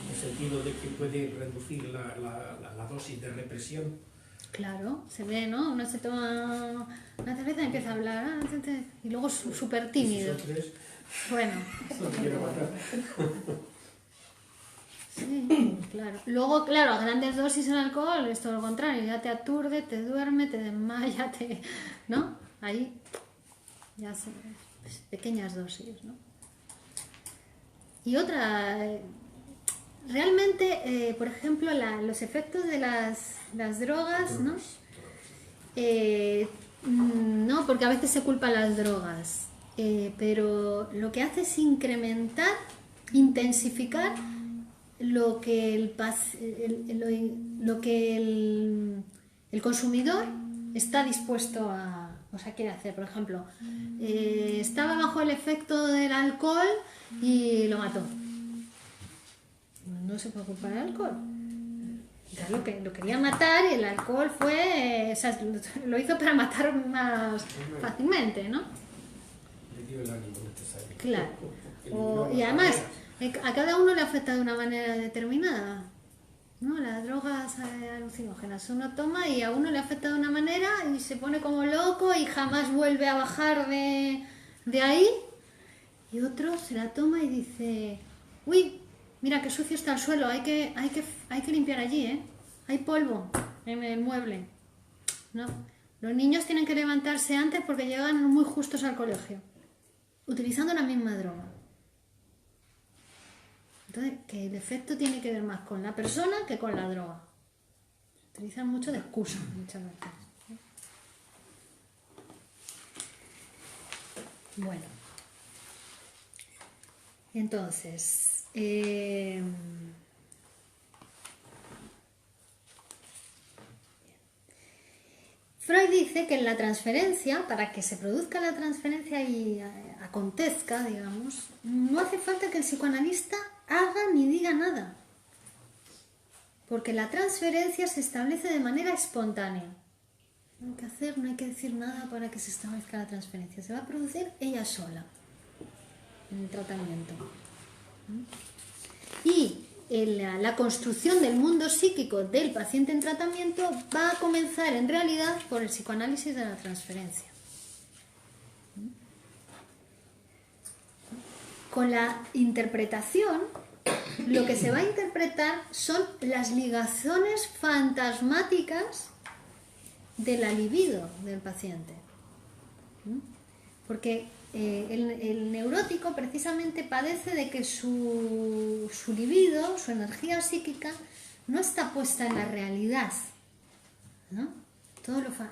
D: en el sentido de que puede reducir la dosis de represión.
A: Claro, se ve, ¿no? Uno se toma una cerveza y empieza a hablar, y luego súper tímido. Bueno. Sí, claro. Luego, claro, a grandes dosis el alcohol es todo lo contrario, ya te aturde, te duerme, te desmaya, ¿no? Ahí ya se... pequeñas dosis, ¿no? Y otra, realmente, por ejemplo, los efectos de las drogas, ¿no? No, porque a veces se culpan las drogas, pero lo que hace es incrementar, intensificar lo que el consumidor está dispuesto a... O sea, quiere hacer, por ejemplo, estaba bajo el efecto del alcohol y lo mató. No se puede culpar del alcohol. Lo quería matar y el alcohol fue... O sea, lo hizo para matar más fácilmente, ¿no?
D: Le dio subió el ánimo necesario.
A: Claro.
D: Eliminó
A: Y
D: las
A: además,
D: barreras.
A: a cada uno le afecta de una manera determinada. ¿No? Las drogas alucinógenas uno toma y a uno le afecta de una manera y se pone como loco y jamás vuelve a bajar de ahí. Y otro se la toma y dice, uy, mira qué sucio está el suelo, hay que limpiar allí, ¿eh? Hay polvo en el mueble. ¿No? Los niños tienen que levantarse antes porque llegan muy justos al colegio, utilizando la misma droga. Entonces, que el efecto tiene que ver más con la persona que con la droga. Se utilizan mucho de excusa muchas veces. Bueno. Entonces, Freud dice que en la transferencia, para que se produzca la transferencia y acontezca, digamos, no hace falta que el psicoanalista haga ni diga nada, porque la transferencia se establece de manera espontánea. No hay que hacer, no hay que decir nada para que se establezca la transferencia, se va a producir ella sola en el tratamiento. Y la construcción del mundo psíquico del paciente en tratamiento va a comenzar en realidad por el psicoanálisis de la transferencia. Con la interpretación, lo que se va a interpretar son las ligaciones fantasmáticas de la libido del paciente. Porque el neurótico precisamente padece de que su libido, su energía psíquica, no está puesta en la realidad, ¿no?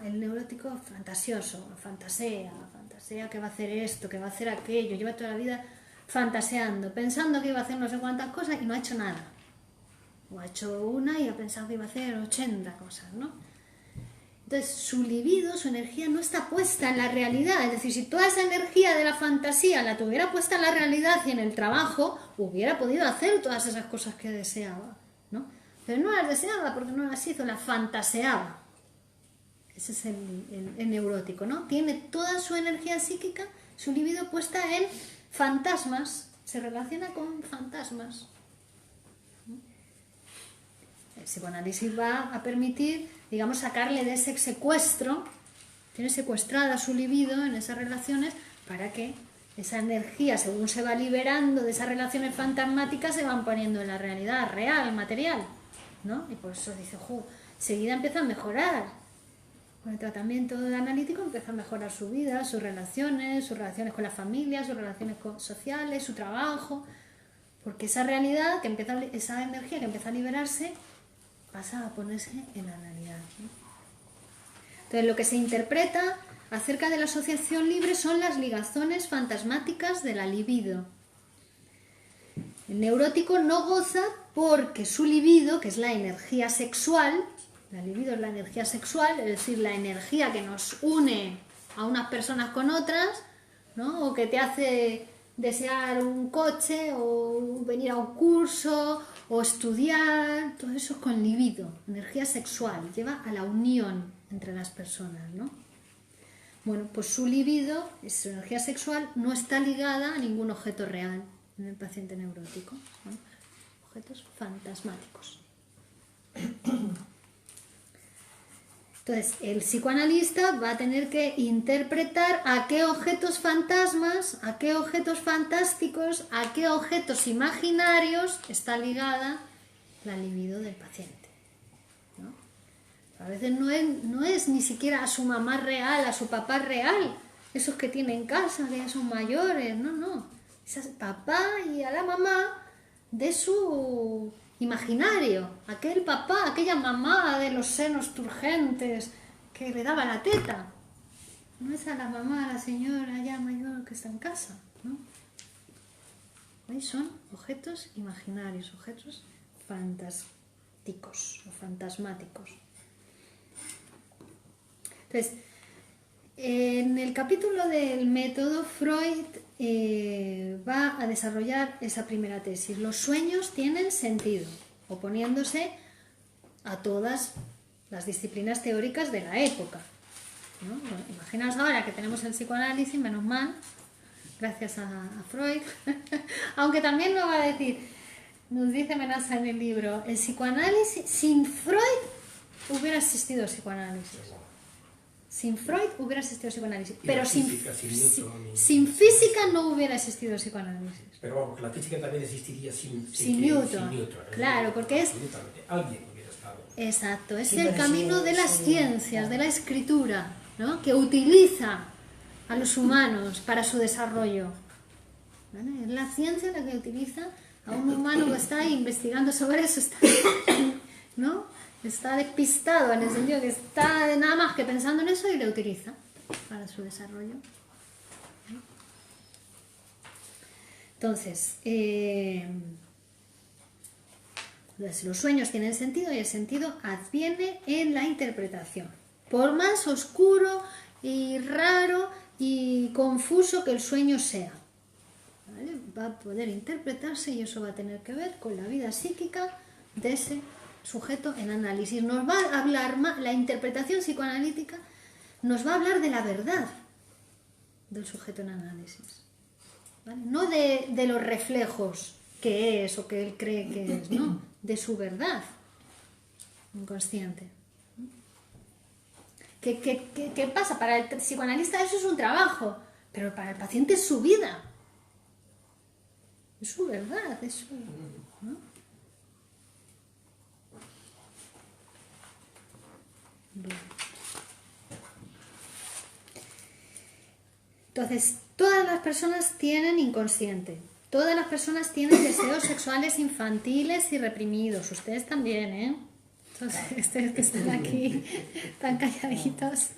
A: El neurótico fantasioso, fantasea que va a hacer esto, que va a hacer aquello, lleva toda la vida fantaseando, pensando que iba a hacer no sé cuántas cosas y no ha hecho nada. O ha hecho una y ha pensado que iba a hacer 80 cosas, ¿no? Entonces, su libido, su energía no está puesta en la realidad. Es decir, si toda esa energía de la fantasía la tuviera puesta en la realidad y en el trabajo, hubiera podido hacer todas esas cosas que deseaba, ¿no? Pero no las deseaba porque no las hizo, las fantaseaba. Ese es el neurótico, ¿no? Tiene toda su energía psíquica, su libido puesta en fantasmas. Se relaciona con fantasmas. El psicoanálisis va a permitir, digamos, sacarle de ese secuestro, tiene secuestrada su libido en esas relaciones para que esa energía, según se va liberando de esas relaciones fantasmáticas, se van poniendo en la realidad real, material, ¿no? Y por eso dice, enseguida empieza a mejorar. Con el tratamiento analítico empieza a mejorar su vida, sus relaciones con la familia, sus relaciones sociales, su trabajo, porque esa realidad, esa energía que empieza a liberarse, pasa a ponerse en la realidad, ¿no? Entonces, lo que se interpreta acerca de la asociación libre son las ligazones fantasmáticas de la libido. El neurótico no goza porque su libido, que es la energía sexual, la libido es la energía sexual, es decir, la energía que nos une a unas personas con otras, ¿no? O que te hace desear un coche o venir a un curso o estudiar, todo eso es con libido, energía sexual, lleva a la unión entre las personas, ¿no? Bueno, pues su libido, su energía sexual, no está ligada a ningún objeto real en el paciente neurótico, ¿no? Objetos fantasmáticos. Entonces, el psicoanalista va a tener que interpretar a qué objetos fantasmas, a qué objetos fantásticos, a qué objetos imaginarios está ligada la libido del paciente, ¿no? A veces no es ni siquiera a su mamá real, a su papá real, esos que tiene en casa, que ya son mayores, no. Es al papá y a la mamá de su imaginario, aquel papá, aquella mamá de los senos turgentes que le daba la teta. No es a la mamá, a la señora ya mayor que está en casa, ¿no? Ahí son objetos imaginarios, objetos fantásticos o fantasmáticos. Entonces, en el capítulo del método, Freud va a desarrollar esa primera tesis. Los sueños tienen sentido, oponiéndose a todas las disciplinas teóricas de la época, ¿no? Bueno, imaginaos ahora que tenemos el psicoanálisis, menos mal, gracias a Freud, aunque también nos va a decir, nos dice Menasa en el libro, el psicoanálisis, sin Freud hubiera existido el psicoanálisis. Sin Freud hubiera existido el psicoanálisis, pero sin física no hubiera existido el psicoanálisis.
D: Pero vamos, la física también existiría sin
A: Newton.
D: Newton.
A: Claro, porque es...
D: Alguien hubiera estado.
A: Exacto, es
B: Sí,
A: el
B: pero
A: camino
B: sí,
A: de las
B: sí,
A: ciencias,
B: claro.
A: de la escritura, ¿no? Que utiliza a los humanos para su desarrollo. ¿Vale? Es la ciencia la que utiliza a un humano que está ahí investigando sobre eso, ¿no? Está despistado en el sentido que está nada más que pensando en eso y lo utiliza para su desarrollo. Entonces, los sueños tienen sentido y el sentido adviene en la interpretación. Por más oscuro y raro y confuso que el sueño sea, ¿vale? Va a poder interpretarse y eso va a tener que ver con la vida psíquica de ese sujeto en análisis. Nos va a hablar más, la interpretación psicoanalítica nos va a hablar de la verdad del sujeto en análisis, ¿vale? No de los reflejos que es o que él cree que es, no, de su verdad inconsciente. ¿Qué pasa? Para el psicoanalista eso es un trabajo, pero para el paciente es su vida, es su verdad, es su... ¿no? Bien. Entonces, todas las personas tienen inconsciente, todas las personas tienen deseos sexuales infantiles y reprimidos, ustedes también, ¿eh? Entonces, ustedes que están aquí tan calladitos.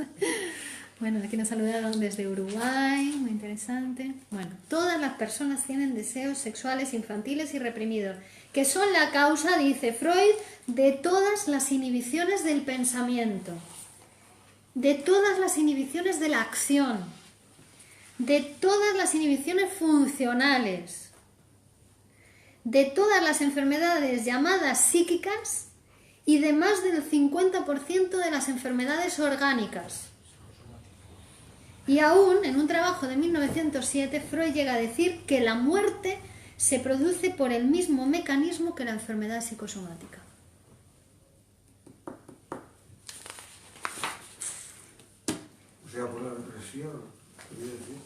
A: Bueno, aquí nos saludaron desde Uruguay, muy interesante. Bueno, todas las personas tienen deseos sexuales infantiles y reprimidos, que son la causa, dice Freud, de todas las inhibiciones del pensamiento, de todas las inhibiciones de la acción, de todas las inhibiciones funcionales, de todas las enfermedades llamadas psíquicas y de más del 50% de las enfermedades orgánicas. Y aún, en un trabajo de 1907, Freud llega a decir que la muerte se produce por el mismo mecanismo que la enfermedad psicosomática.
E: O sea, por la represión,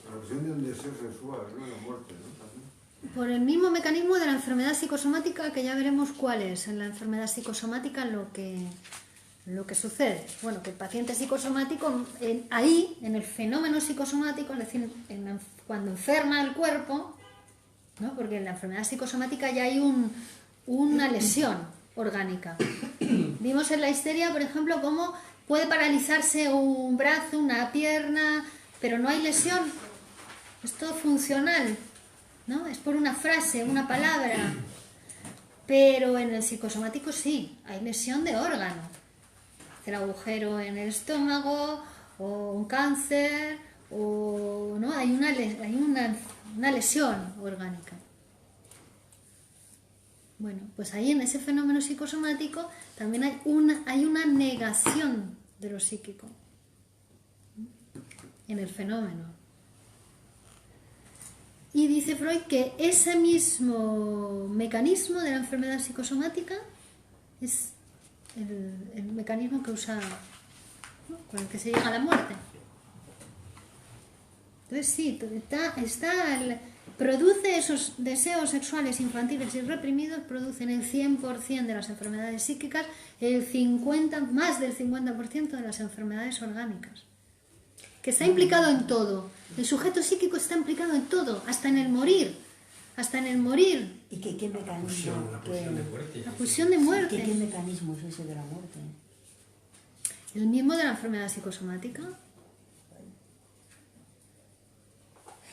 E: la represión de un deseo sexual, ¿no? La muerte, ¿no? También.
A: Por el mismo mecanismo de la enfermedad psicosomática, que ya veremos cuál es en la enfermedad psicosomática lo que sucede. Bueno, que el paciente psicosomático, ahí, en el fenómeno psicosomático, es decir, cuando enferma el cuerpo, ¿no? Porque en la enfermedad psicosomática ya hay una lesión orgánica. Vimos en la histeria, por ejemplo, cómo puede paralizarse un brazo, una pierna, pero no hay lesión. Es todo funcional, ¿no? Es por una frase, una palabra. Pero en el psicosomático sí, hay lesión de órgano. El agujero en el estómago, o un cáncer, o no, hay una lesión orgánica. Bueno, pues ahí en ese fenómeno psicosomático también hay una negación de lo psíquico en el fenómeno. Y dice Freud que ese mismo mecanismo de la enfermedad psicosomática es el mecanismo que usa, ¿no? Con el que se llega a la muerte. Entonces sí, produce esos deseos sexuales infantiles y reprimidos, producen el 100% de las enfermedades psíquicas, más del 50% de las enfermedades orgánicas. Que está implicado en todo. El sujeto psíquico está implicado en todo, hasta en el morir. Hasta en el morir.
B: ¿Y qué mecanismo?
D: La pulsión de muerte.
A: La pulsión de muerte.
B: ¿Qué mecanismo es ese de la muerte?
A: El mismo de la enfermedad psicosomática.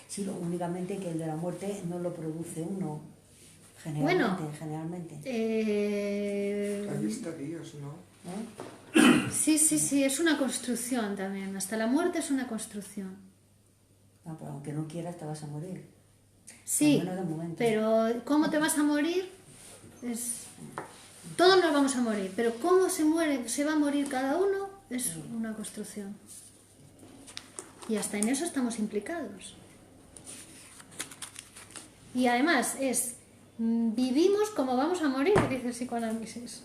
B: Sí, únicamente que el de la muerte no lo produce uno. Generalmente.
E: Hay estadías, ¿no?
B: ¿Eh?
A: Sí, es una construcción también. Hasta la muerte es una construcción.
B: No, pero aunque no quieras te vas a morir.
A: Sí,
B: Al menos de momento.
A: pero ¿cómo te vas a morir? Todos nos vamos a morir, pero cómo se va a morir cada uno es una construcción. Y hasta en eso estamos implicados. Y además vivimos como vamos a morir, dice el psicoanálisis.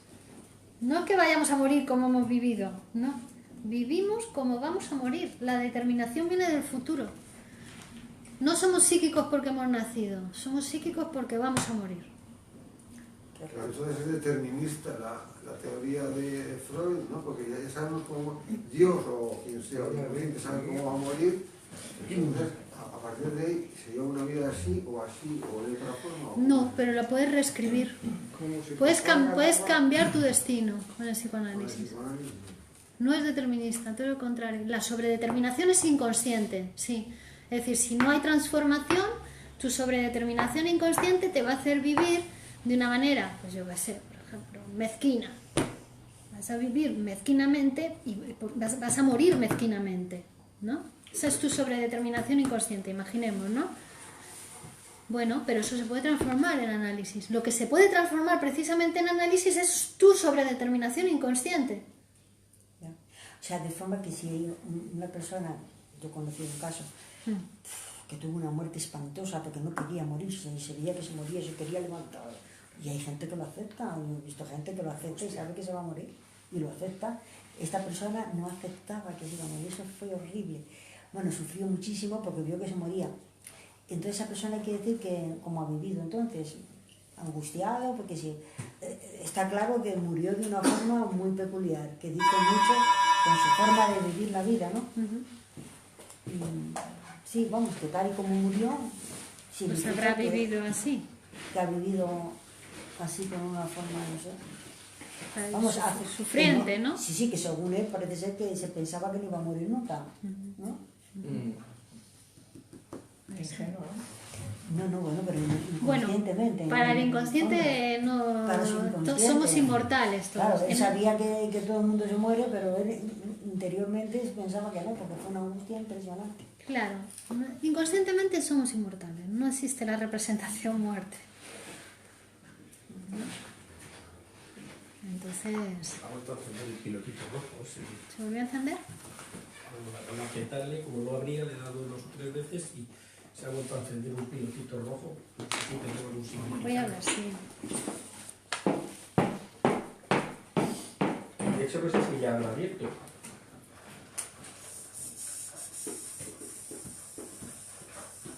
A: No es que vayamos a morir como hemos vivido, no. Vivimos como vamos a morir. La determinación viene del futuro. No somos psíquicos porque hemos nacido, somos psíquicos porque vamos a morir.
E: Claro, entonces es determinista la teoría de Freud, ¿no? Porque ya sabemos cómo Dios o quien sea, obviamente, sabe cómo va a morir. Entonces, a partir de ahí, ¿se lleva una vida así o de otra forma?
A: No, pero la puedes reescribir. Puedes cambiar tu destino con el psicoanálisis. No es determinista, todo lo contrario. La sobredeterminación es inconsciente, sí. Es decir, si no hay transformación, tu sobredeterminación inconsciente te va a hacer vivir de una manera, pues yo qué sé, por ejemplo, mezquina. Vas a vivir mezquinamente y vas a morir mezquinamente, ¿no? Esa es tu sobredeterminación inconsciente, imaginemos, ¿no? Bueno, pero eso se puede transformar en análisis. Lo que se puede transformar precisamente en análisis es tu sobredeterminación inconsciente.
B: ¿Ya? O sea, de forma que si hay una persona, yo conocí un caso, que tuvo una muerte espantosa porque no quería morirse, y se veía que se moría, se quería levantar. Y hay gente que lo acepta, he visto gente que lo acepta y sabe que se va a morir, y lo acepta. Esta persona no aceptaba que se iba a morir, eso fue horrible. Bueno, sufrió muchísimo porque vio que se moría. Entonces esa persona quiere decir que, como ha vivido entonces, angustiado, porque sí, está claro que murió de una forma muy peculiar, que dice mucho con su forma de vivir la vida, ¿no? Y, sí, vamos, que tal y como murió,
A: Pues habrá vivido así.
B: Que ha vivido así con una forma, no sé. Vamos,
A: sufriente, ¿no?
B: Sí, sí, que según él parece ser que se pensaba que no iba a morir nunca, ¿no? No, bueno, pero inconscientemente.
A: Bueno, para el inconsciente no, somos inmortales todos.
B: Claro, él sabía que todo el mundo se muere, pero él interiormente pensaba que no, porque fue una angustia impresionante.
A: Claro, inconscientemente somos inmortales, no existe la representación muerte. Entonces...
D: Ha vuelto a encender el pilotito rojo, sí.
A: ¿Se volvió a encender?
D: Al apretarle, como no abría, le he dado 2 o 3 veces y se ha vuelto a encender un pilotito rojo.
A: Voy a ver si...
D: De hecho, no sé si ya lo ha abierto.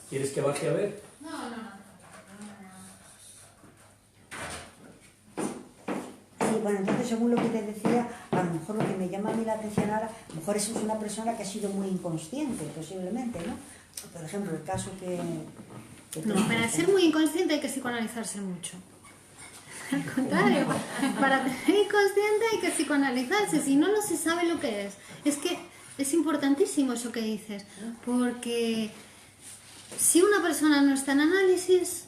D: ¿Quieres que baje a ver?
A: No.
B: Sí, bueno, entonces según lo que te decía, a lo mejor lo que me llama a mí la atención ahora, a lo mejor eso es una persona que ha sido muy inconsciente, posiblemente, ¿no? Por ejemplo, el caso que
A: no, para ser muy inconsciente hay que psicoanalizarse mucho. Al contrario, para ser inconsciente hay que psicoanalizarse, si no, no se sabe lo que es. Es que es importantísimo eso que dices, porque si una persona no está en análisis,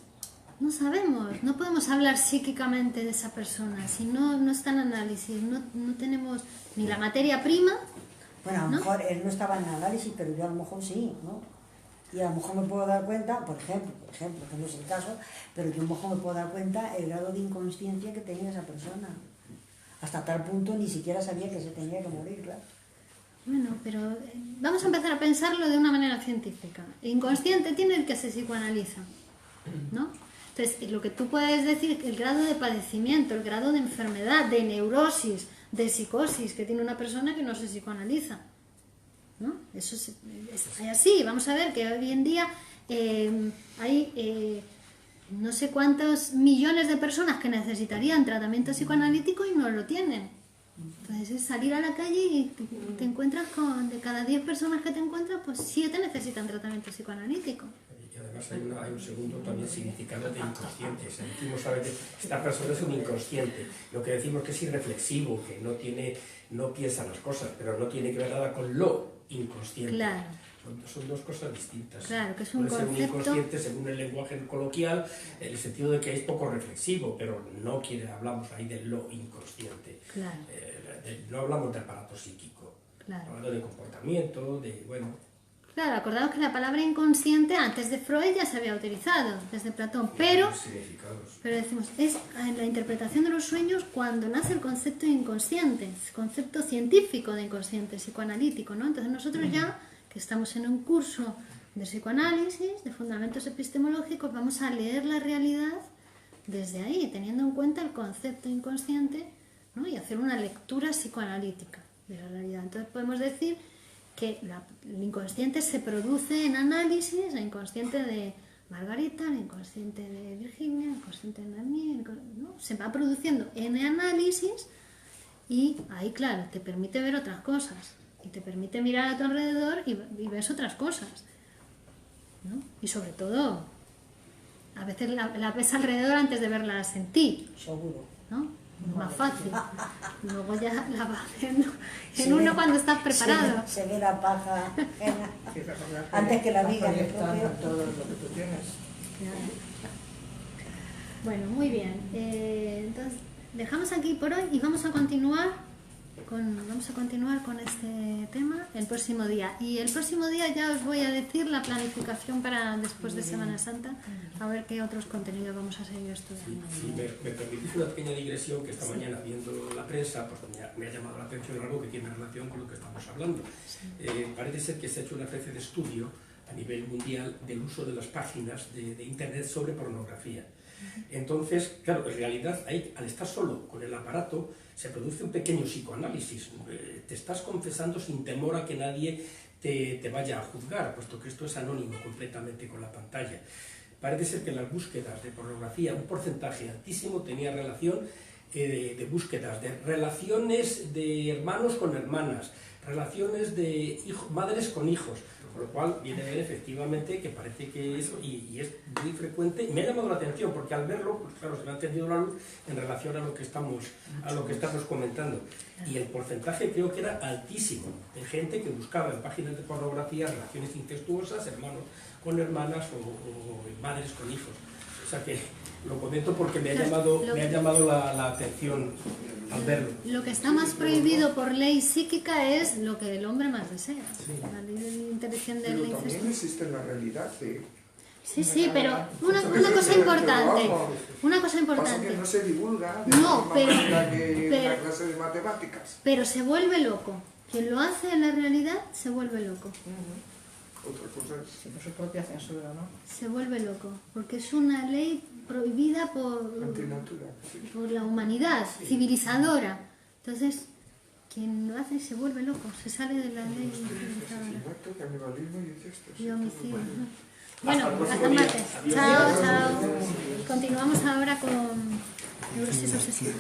A: no sabemos, no podemos hablar psíquicamente de esa persona, si no está en análisis, no tenemos ni la materia prima.
B: Bueno, a lo mejor él no estaba en análisis, pero yo a lo mejor sí, ¿no? Y a lo mejor me puedo dar cuenta, por ejemplo, que no es el caso, pero yo a lo mejor me puedo dar cuenta el grado de inconsciencia que tenía esa persona. Hasta tal punto ni siquiera sabía que se tenía que morir, claro.
A: Bueno, pero vamos a empezar a pensarlo de una manera científica. El inconsciente tiene el que se psicoanaliza, ¿no? Entonces, lo que tú puedes decir, el grado de padecimiento, el grado de enfermedad, de neurosis, de psicosis que tiene una persona que no se psicoanaliza, ¿no? Eso es así. Vamos a ver que hoy en día hay no sé cuántos millones de personas que necesitarían tratamiento psicoanalítico y no lo tienen. Entonces es salir a la calle y te encuentras con, de cada 10 personas que te encuentras, pues 7 necesitan tratamiento psicoanalítico.
D: Y además hay un segundo también significado de inconsciente. O sea, decimos a veces, esta persona es un inconsciente. Lo que decimos que es irreflexivo, que no piensa las cosas, pero no tiene que ver nada con lo inconsciente.
A: Claro.
D: Son dos cosas distintas.
A: Claro, que es un
D: puede
A: concepto...
D: ser un inconsciente según el lenguaje coloquial, en el sentido de que es poco reflexivo, pero no hablamos ahí de lo inconsciente.
A: Claro.
D: No hablamos de aparato psíquico.
A: Claro.
D: Hablando de comportamiento,
A: Claro, acordaos que la palabra inconsciente antes de Freud ya se había utilizado, desde Platón, pero decimos, es en la interpretación de los sueños cuando nace el concepto inconsciente, el concepto científico de inconsciente, psicoanalítico, ¿no? Entonces nosotros ya, que estamos en un curso de psicoanálisis, de fundamentos epistemológicos, vamos a leer la realidad desde ahí, teniendo en cuenta el concepto inconsciente, ¿no? Y hacer una lectura psicoanalítica de la realidad. Entonces podemos decir que el inconsciente se produce en análisis, el inconsciente de Margarita, el inconsciente de Virginia, el inconsciente de Noemí, ¿no? Se va produciendo en análisis y ahí, claro, te permite ver otras cosas y te permite mirar a tu alrededor y ves otras cosas, ¿no? Y sobre todo, a veces la ves alrededor antes de verlas en ti,
B: Seguro.
A: ¿no? Más fácil. Luego ya la vas viendo en uno cuando estás preparado.
B: Se ve la paja
F: Sí, recordar
B: antes que la
F: estás
B: viga de
F: proyectando
B: propio.
F: todo lo que tú tienes.
A: Bueno, muy bien. Entonces, dejamos aquí por hoy y vamos a continuar con este tema el próximo día. Y el próximo día ya os voy a decir la planificación para después de Semana Santa, a ver qué otros contenidos vamos a seguir estudiando.
D: Si me permitís una pequeña digresión, que esta mañana viendo la prensa pues me ha llamado la atención algo que tiene relación con lo que estamos hablando. Parece ser que se ha hecho una especie de estudio a nivel mundial del uso de las páginas de Internet sobre pornografía. Entonces, claro, en realidad ahí, al estar solo con el aparato se produce un pequeño psicoanálisis. Te estás confesando sin temor a que nadie te vaya a juzgar, puesto que esto es anónimo completamente con la pantalla. Parece ser que en las búsquedas de pornografía un porcentaje altísimo tenía relación de búsquedas de relaciones de hermanos con hermanas, relaciones de madres con hijos, con lo cual viene a ver efectivamente que parece que eso, y es muy frecuente, y me ha llamado la atención porque al verlo, pues claro, se me ha encendido la luz en relación a lo que estamos comentando, y el porcentaje creo que era altísimo, de gente que buscaba en páginas de pornografía relaciones incestuosas, hermanos con hermanas o madres con hijos. O sea que lo comento porque me ha llamado la atención al verlo.
A: Lo que está más prohibido por ley psíquica es lo que el hombre más desea.
D: Sí.
A: La ley de interdicción del
F: Pero
A: incesto.
F: también existe la realidad de...
A: Sí, pero una cosa importante. Una cosa
F: Pasa
A: importante.
F: que no se divulga de
A: No,
F: la misma
A: pero-
F: manera que
A: pero-
F: una clase de matemáticas.
A: Pero se vuelve loco. Quien lo hace en la realidad se vuelve loco.
F: Otra cosa es...
G: Sí, por su propia censura, ¿no?
A: Se vuelve loco. Porque es una ley prohibida por
F: Antinatura. Sí.
A: la humanidad, civilizadora. Entonces, quien lo hace se vuelve loco. Se sale de la ley civilizadora.
F: Asesinato, canibalismo y incesto.
A: Y
F: sí,
A: homicidio.
F: todo mal.
A: Bueno,
D: Hasta el próximo
A: hasta
D: día.
A: martes.
D: Adiós.
A: Chao, chao. Continuamos ahora con neurosis obsesiva.